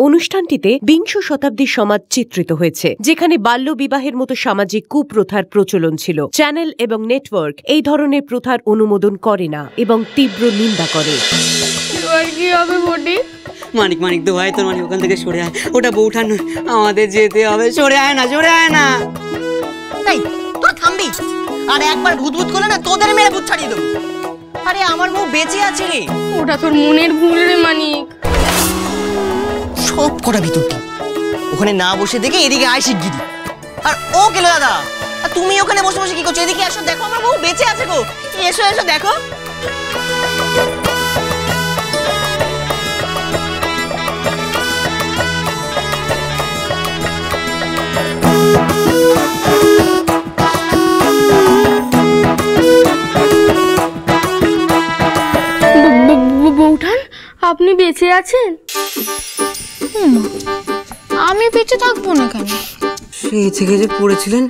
অনুষ্ঠানটিতে বিংশ শতাব্দীর সমাজ চিত্রিত হয়েছে, যেখানে বাল্য বিবাহের মতো সামাজিক কুপ্রথার প্রচলন ছিল। চ্যানেল এবং নেটওয়ার্ক এই ধরনের প্রথার অনুমোদন করে না এবং তীব্র নিন্দা করে। কি হবে বটি? মানিক মানিক তো ভাই, তোর মানিক ওখান থেকে সরে আয়, ওটা বউঠান নয়, আমাদের যেতে হবে। সরে আয় না, সরে আয় না। তাই তোরা থামবি, আর একবার ভূত ভূত করলে না তোদের মেরে ভূত ছাড়িয়ে দেবো। আরে আমার বউ বেঁচে আছে রে। ওটা তোর মনের ভুল রে মানিক। সব করা ভিতরটি ওখানে না বসে দেখে এদিকে আয় শিগগিরি। আর ও গেল দাদা, আর তুমি ওখানে বসে বসে কি করছো? এদিকে এসো, দেখো আমার বউ বেঁচে আছে গো। এসো এসো দেখো। বউঠান, আপনি বেঁচে আছেন? আমি বেঁচে থাকবো না কেন? সেই থেকে যে পড়েছিলেন,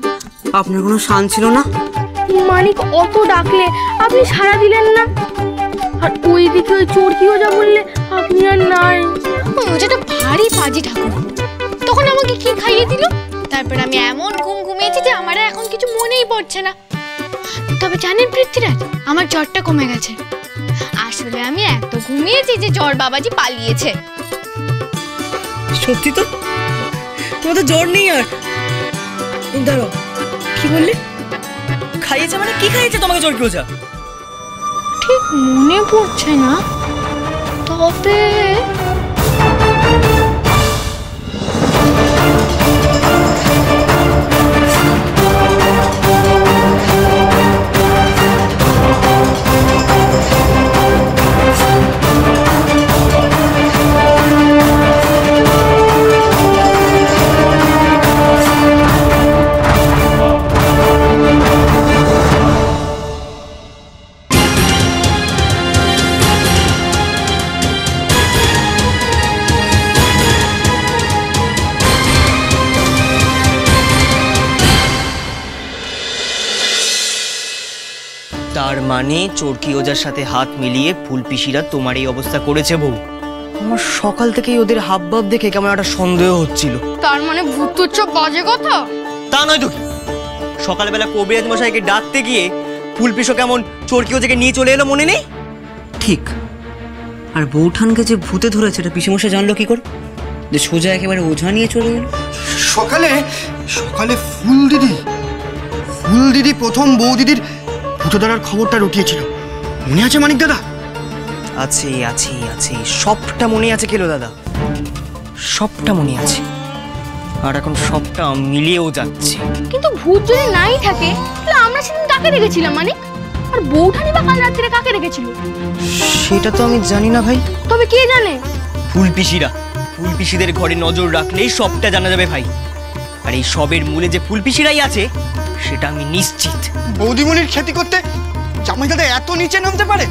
আপনার কোনো শান ছিল না? মানিক অত ডাকলে আপনি সাড়া দিলেন না, আর ওইদিকে ওই চোরকিও যা বললে আপনি আর নাই। ওটা ভারী পাজি ঠাকুর। তখন আমাকে কি খাইয়ে দিল, তারপর আমি এমন ঘুম ঘুমিয়েছি যে আমার এখন কিছু মনেই পড়ছে না। তবে জানেন পৃথ্বীরাজ, আমার জ্বরটা কমে গেছে। আসলে আমি এত ঘুমিয়েছি যে জ্বর বাবাজি পালিয়েছে। সত্যি তো? তোমার তো জ্বর নেই আর। দাঁড়াও, কি বললে? খাইয়েছে মানে কি খাইয়েছে তোমাকে জ্বর কি ওঝা? ঠিক মনে পড়ছে না, তবে তার মানে চোরকি ওজার সাথে হাত মিলিয়ে ফুলপিসিরা তোমার এই অবস্থা করেছে বউ। আমার সকাল থেকেই ওদের হাবভাব দেখে কেমন একটা সন্দেহ হচ্ছিল। তার মানে ভূত তুচ্ছ বাজে কথা? তা নয় তো কি, সকালবেলা কবিরাজ মশাইকে ডাকতে গিয়ে ফুলপিসো কেমন চোরকি ওজাকে নিয়ে চলে এলো, মনে নেই? ঠিক। আর বউঠানকে যে ভূতে ধরেছে এটা পিসেমশাই জানলো কি করে, যে সোজা একেবারে ওঝা নিয়ে চলে গেল? সকালে সকালে ফুল দিদি প্রথম বউ দিদির ভূতধারার খবরটা রটিয়েছিল, মনে আছে মানিক দাদা? আছে আছে আছে, সবটা মনে আছে কেলো দাদা, সবটা মনে আছে। আর এখন সবটা মিলিয়েও যাচ্ছে। কিন্তু ভূত যদি নাই থাকে তাহলে আমরা সেদিন কাকে রেখেছিলাম মানিক? আর বউঠানি বা কাল রাত্রে কাকে রেখেছিল? সেটা তো আমি জানি না ভাই। তবে কে জানে? ফুলপিসিদের ঘরে নজর রাখলেই সবটা জানা যাবে ভাই। আর এই সবের মূলে যে ফুলপিসিরাই আছে সেটা আমি নিশ্চিত। বৌদিমণির ক্ষতি করতে জামাই দাদা এত নিচে নামতে পারে?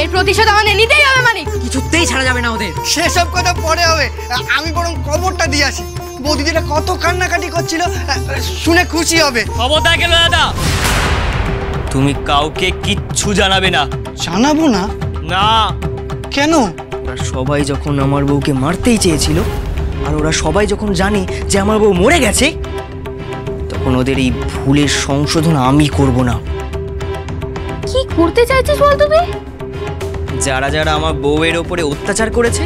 এর প্রতিশোধ আমাদের নিতেই হবে মানিক। কিছুতেই ছাড়া যাবে না ওদের। সেসব কথা পরে হবে, আমি বরং খবরটা দিয়ে আসি। বৌদিদিরা কত কান্নাকাটি করছিল, শুনে খুশি হবে। খবরদার গেল দাদা, তুমি কাউকে কিচ্ছু জানাবে না। জানাবো না? না। কেন? ওরা সবাই যখন আমার বউকে মারতেই চেয়েছিল, আর ওরা সবাই যখন জানে যে আমার বউ মরে গেছে, তখন ওদের এই ভুলের সংশোধন আমি করব না। কি করতে চাইছিস বল তুই? যারা যারা আমার বউয়ের ওপরে অত্যাচার করেছে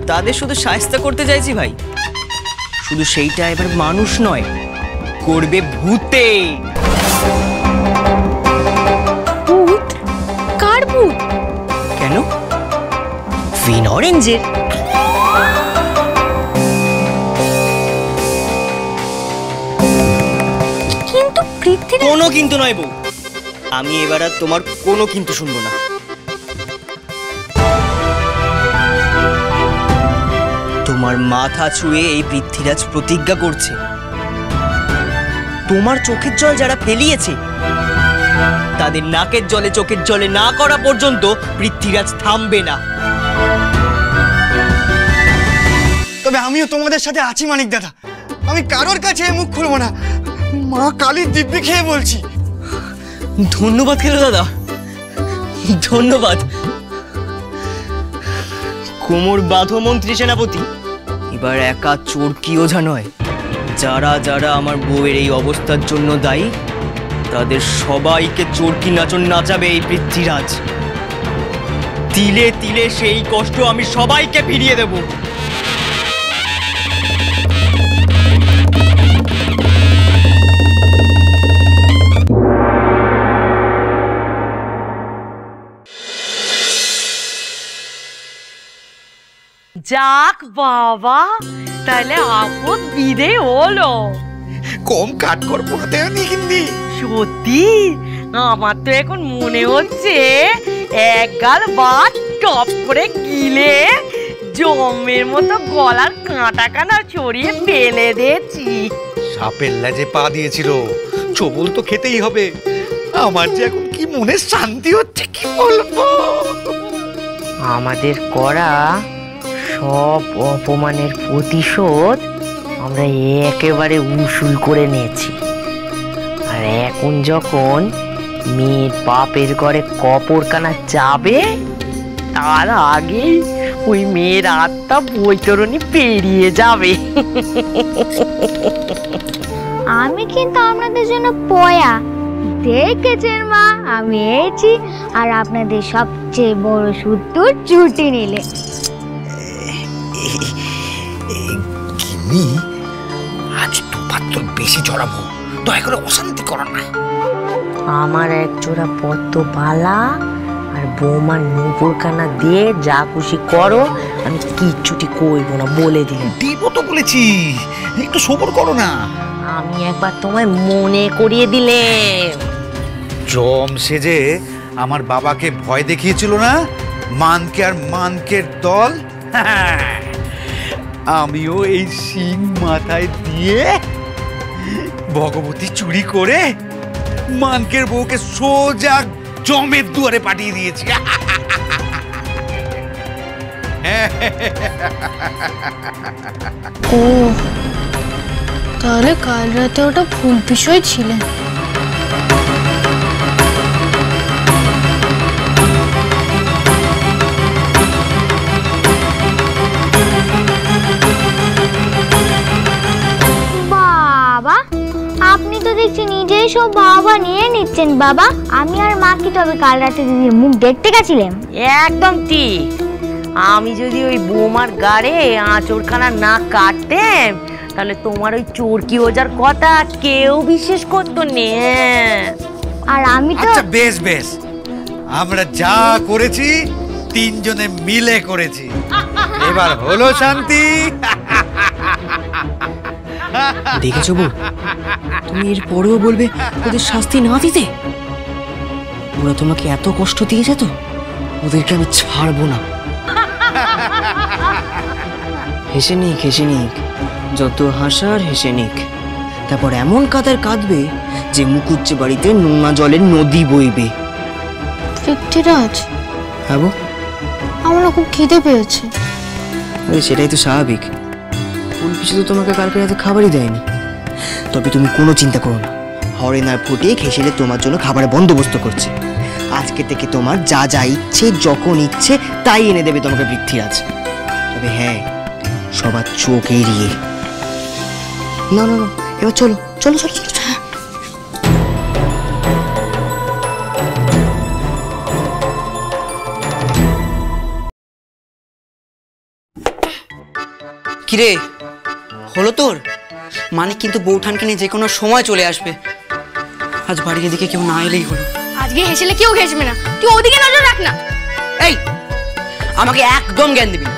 তাদের শুধু শায়েস্তা করতে চাইছি ভাই। শুধু সেইটা এবার মানুষ নয়, করবে ভূতে। ভূত? কার ভূত? কেন? ভিন অরেঞ্জের। কিন্তু পৃথ্বীরাজ। কোনো কিন্তু নয় বউ, আমি এবার আর তোমার কোনো কিন্তু শুনবো না। তোমার মাথা ছুঁয়ে এই পৃথ্বীরাজ প্রতিজ্ঞা করছে, তোমার চোখের জল যারা ফেলিয়েছে তাদের নাকের জলে চোখের জলে না করা পর্যন্ত পৃথ্বীরাজ থামবে না। তবে আমিও তোমাদের সাথে আছি মানিক দাদা, আমি কারোর কাছে মুখ খুলবো না। মা কালীর দিব্যি খেয়ে বলছি। ধন্যবাদ কেলো দাদা, ধন্যবাদ। কোমর বাঁধো মন্ত্রী সেনাপতি। এবার একা চোরকি ওঝা নয়, যারা যারা আমার বউয়ের এই অবস্থার জন্য দায়ী তাদের সবাইকে চোরকি নাচন নাচাবে এই পৃথ্বীরাজ। তিলে তিলে সেই কষ্ট আমি সবাইকে ফিরিয়ে দেব। যাক বাবা, তাহলে আপদ বিদে হলো। কম কাট কর পড়াতে নি কিন্তু সত্যি আমার তো এখন মনে হচ্ছে এক গাল ভাত টপ করে গিলে জমের মতো গলার কাঁটা কানা ছড়িয়ে ফেলে দিয়েছি। সাপের লেজে পা দিয়েছিল, চবল তো খেতেই হবে। আমার যে এখন কি মনে শান্তি হচ্ছে কি বলবো। আমাদের করা সব অপমানের প্রতিশোধ আমরা একেবারে উসুল করে নিয়েছি। আর এখন যখন মেয়ের বাপের ঘরে কপরখানা যাবে, তার আগেই ওই মেয়ের আত্মা বৈতরণী পেরিয়ে যাবে। আমি কিন্তু আপনাদের জন্য পয়া দেখেছেন মা, আমি এসেছি আর আপনাদের সবচেয়ে বড় সূত্র ছুটি নিলে। কিন্নি, আজ দুপাত তো বেশি চড়াবো, দয়া করে অশান্তি করো না। আমার এক জোড়া পদ্ম বালা আর বৌমার নুপুরখানা দিয়ে যা খুশি করো, আমি কিচ্ছুটি কইব না বলে দিলে। দিব তো বলেছি, একটু সবর করো না। আমি একবার তোমায় মনে করিয়ে দিলে। জম সেজে আমার বাবাকে ভয় দেখিয়েছিল না মানকে আর মানকের দল, আমিও এই সিং মাথায় দিয়ে ভগবতী চুরি করে মানকের বউকে সোজা জমের দুয়ারে পাঠিয়ে দিয়েছি। ও তাহলে কাল রাতে ওটা ভুল বিষয় ছিলেন। বাবা, আপনি তো দেখছি নিজেই সব বাবা নিয়ে নিচ্ছেন। বাবা, আমি আর মা কি তবে কাল রাতে দিদির মুখ দেখতে গেছিলাম? একদম ঠিক। আমি যদি ওই বৌমার গাড়ে আঁচড়খানা না কাটতাম, তাহলে তোমার ওই চোরকি ওজার কথা কেউ বিশ্বাস করতো না। আর আমি তো আচ্ছা বেশ বেশ, আমরা যা করেছি তিনজনে মিলে করেছি, এবার হলো শান্তি। দেখেছো বউ, তুমি এর পরেও বলবে ওদের শাস্তি না দিতে? ওরা তোমাকে এত কষ্ট দিয়েছে তো, ওদেরকে আমি ছাড়বো না। হেসে নিক, হেসে নিক, যত হাসার হেসে নিক। তারপর এমন কাঁদার কাঁদবে যে মুকুজ্জে বাড়িতে নোনা জলের নদী বইবে। পৃথ্বীরাজ, হ্যাঁ বউ? আমার খুব খিদে পেয়েছে। আরে সেটাই তো স্বাভাবিক, ফুল পিছু তো তোমাকে কালকে রাতে খাবারই দেয়নি। তবে তুমি কোনো চিন্তা করো না, হরেন আর ফুটিয়ে খেসেলে তোমার জন্য খাবারের বন্দোবস্ত করছে। আজকে থেকে তোমার যা যা ইচ্ছে যখন ইচ্ছে তাই এনে দেবে তোমাকে পৃথ্বীরাজ। তবে হ্যাঁ, সবার চোখ এড়িয়ে। না না না, এবার চলো চলো চলো চলো। কিরে, হলো তোর? মানে কিন্তু বৌঠানকে নিয়ে যে কোনো সময় চলে আসবে। আজ বাড়ির দিকে কেউ না এলেই হলো। আজকে হেসেলে কেউ ঘেসবে না, তুই ওদিকে নজর রাখ না। এই, আমাকে একদম জ্ঞান দিবি না।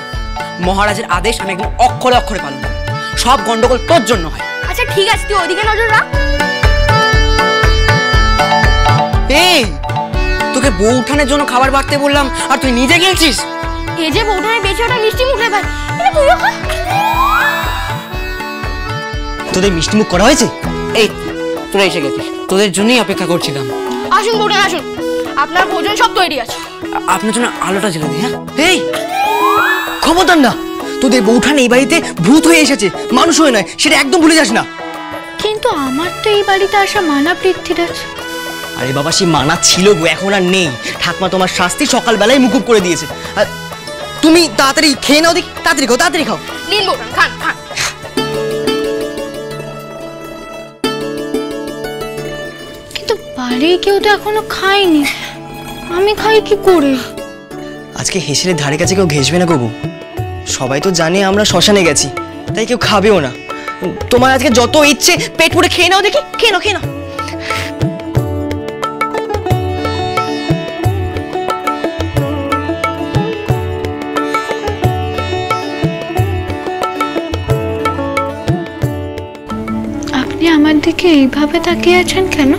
মহারাজের আদেশ আমি একদম অক্ষরে অক্ষরে পালন করি। সব গন্ডগোল তোর জন্য হয়। আচ্ছা ঠিক আছে, তুই ওদিকে নজর রাখ। এই, তোকে বৌঠানের জন্য খাবার বাড়তে বললাম আর তুই নিজে গিয়েছিস। এই যে বৌঠানের বেশি ওটা মিষ্টি মুখ রে ভাই, এটা তুইও খা। তোদের মিষ্টি মুখ করা হয়েছে? এই, তোরা এসে গেছিস, তোদের জন্যই অপেক্ষা করছিলাম। আসুন বৌঠান আসুন, আপনার ভোজন সব তৈরি আছে। আপনার জন্য আলোটা জ্বেলে দিই। হ্যাঁ, এই খবরদার না, তোদের বৌঠান এই বাড়িতে ভূত হয়ে এসেছে, মানুষ হয়ে নয়, সেটা একদম ভুলে যাস না। কিন্তু আমার তো এই বাড়িতে আসা মানা পৃথ্বীরাজ। আরে বাবা, সে মানা ছিল গো, এখন আর নেই। ঠাকমা তোমার শাস্তি সকালবেলায় মুকুব করে দিয়েছে। আর তুমি তাড়াতাড়ি খেয়ে নাও দেখি, তাড়াতাড়ি খাও, তাড়াতাড়ি খাও। নিন বৌঠান, খান খান। কিন্তু বাড়ির কেউ তো এখনো খায়নি, আমি খাই কি করে? আজকে হেসেলের ধারে কাছে কেউ ঘেসবে না গবু। সবাই তো জানে আমরা শ্মশানে গেছি, তাই কেউ খাবেও না। তোমার আজকে যত ইচ্ছে পেট পুরে খেয়ে নাও দেখি, খেয়ে নাও, খেয়ে নাও। আপনি আমার দিকে এইভাবে তাকিয়ে আছেন কেন?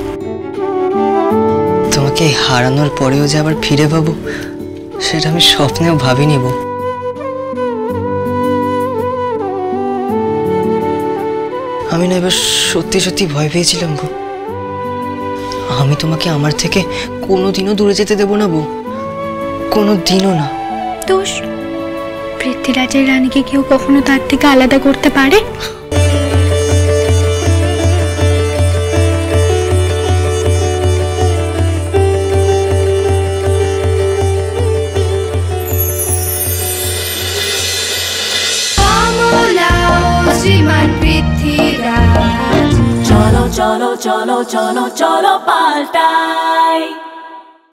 তোমাকে হারানোর পরেও যে আবার ফিরে পাবো সেটা আমি স্বপ্নেও ভাবিনি বউ। আমি না এবার সত্যি সত্যি ভয় পেয়েছিলাম গো। আমি তোমাকে আমার থেকে কোনোদিনও দূরে যেতে দেবো না বউ, কোনোদিনও না। দোষ, পৃথ্বীরাজের রানীকে কেউ কখনো তার থেকে আলাদা করতে পারে? চলো চলো চলো চলো চলো পাল্টাই।